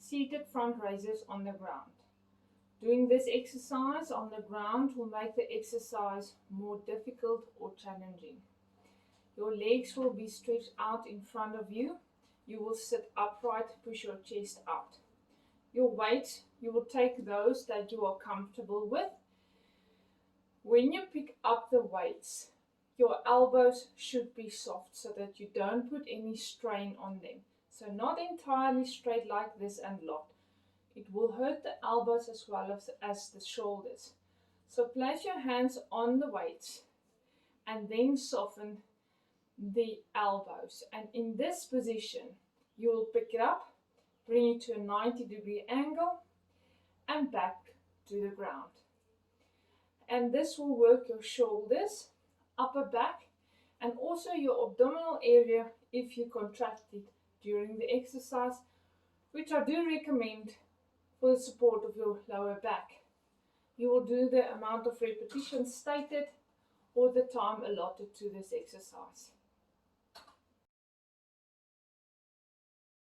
seated front raises on the ground. Doing this exercise on the ground will make the exercise more difficult or challenging. Your legs will be stretched out in front of you. You will sit upright, push your chest out. Your weights, you will take those that you are comfortable with. When you pick up the weights, your elbows should be soft so that you don't put any strain on them. So not entirely straight like this and locked. It will hurt the elbows as well as the shoulders. So place your hands on the weights and then soften the elbows. And in this position, you will pick it up, bring it to a 90-degree angle and back to the ground. And this will work your shoulders, upper back, and also your abdominal area if you contract it during the exercise, which I do recommend for the support of your lower back. You will do the amount of repetitions stated or the time allotted to this exercise.